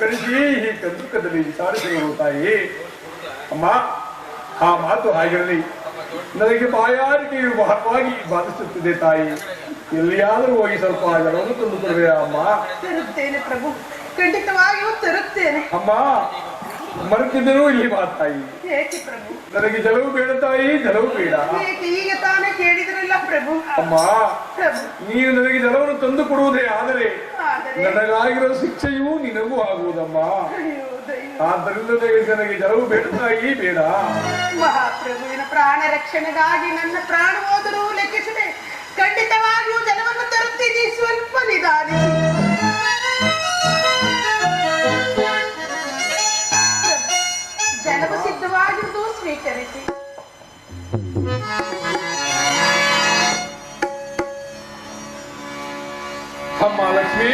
ಕಳಿಸಿ ಈ ಕಂದುಕದಲ್ಲಿ ವಿಚಾರಿಸಿದರು ತಾಯಿ. ಅಮ್ಮ, ಆ ಮಾತು ಹಾಗಿರಲಿ. ನನಗೆ ಬಾಯಾರಿಕೆಯು ಬಹಳವಾಗಿ ಬಾಧಿಸುತ್ತಿದೆ ತಾಯಿ. ಎಲ್ಲಿಯಾದರೂ ಹೋಗಿ ಸ್ವಲ್ಪ ಜಲವನ್ನು ತಂದುಕೊಡುವೆ ಅಮ್ಮ. ತರುತ್ತೇನೆ ಪ್ರಭು, ಖಂಡಿತವಾಗಿಯೂ ತರುತ್ತೇನೆ. ಅಮ್ಮ, ಮರುತಿದ್ದರೂ ಇಲ್ಲಿ ಬಾ ತಾಯಿ. ಏಕೆ ಪ್ರಭು? ನನಗೆ ಜಲವು ಬೇಡ ತಾಯಿ, ಜಲವು ಬೇಡ. ಏಕೆ ಈಗ ತಾನೇ ಕೇಳಿದ್ರಲ್ಲ ಪ್ರಭು. ಅಮ್ಮ, ಪ್ರಭು, ನೀನು ನನಗೆ ಜಲವನ್ನು ತಂದು ಕೊಡುವುದೇ ಆದರೆ ಆದರೆ ನನಗಾಗಿರೋ ಶಿಕ್ಷೆಯೂ ನಿನಗೂ ಆಗುವುದಮ್ಮ. ಅಯ್ಯೋ ದೈವ. ಆದ್ದರಿಂದ ನನಗೆ ಜಲವು ಬೇಡ ತಾಯಿ, ಬೇಡ. ಮಹಾಪ್ರಭುವಿನ ಪ್ರಾಣ ರಕ್ಷಣೆಗಾಗಿ ನನ್ನ ಪ್ರಾಣ ಹೋದರೂ ಲೆಕ್ಕಿಸದೆ ಖಂಡಿತವಾಗಿಯೂ ಜಲವನ್ನು ತರುತ್ತೀನಿ. ಸ್ವಲ್ಪ ನಿಧಾನಿಸಿ. ಜಲವು ಸಿದ್ಧವಾಗಿರುವುದು ಸ್ವೀಕರಿಸಿ. ಅಮ್ಮ ಲಕ್ಷ್ಮಿ,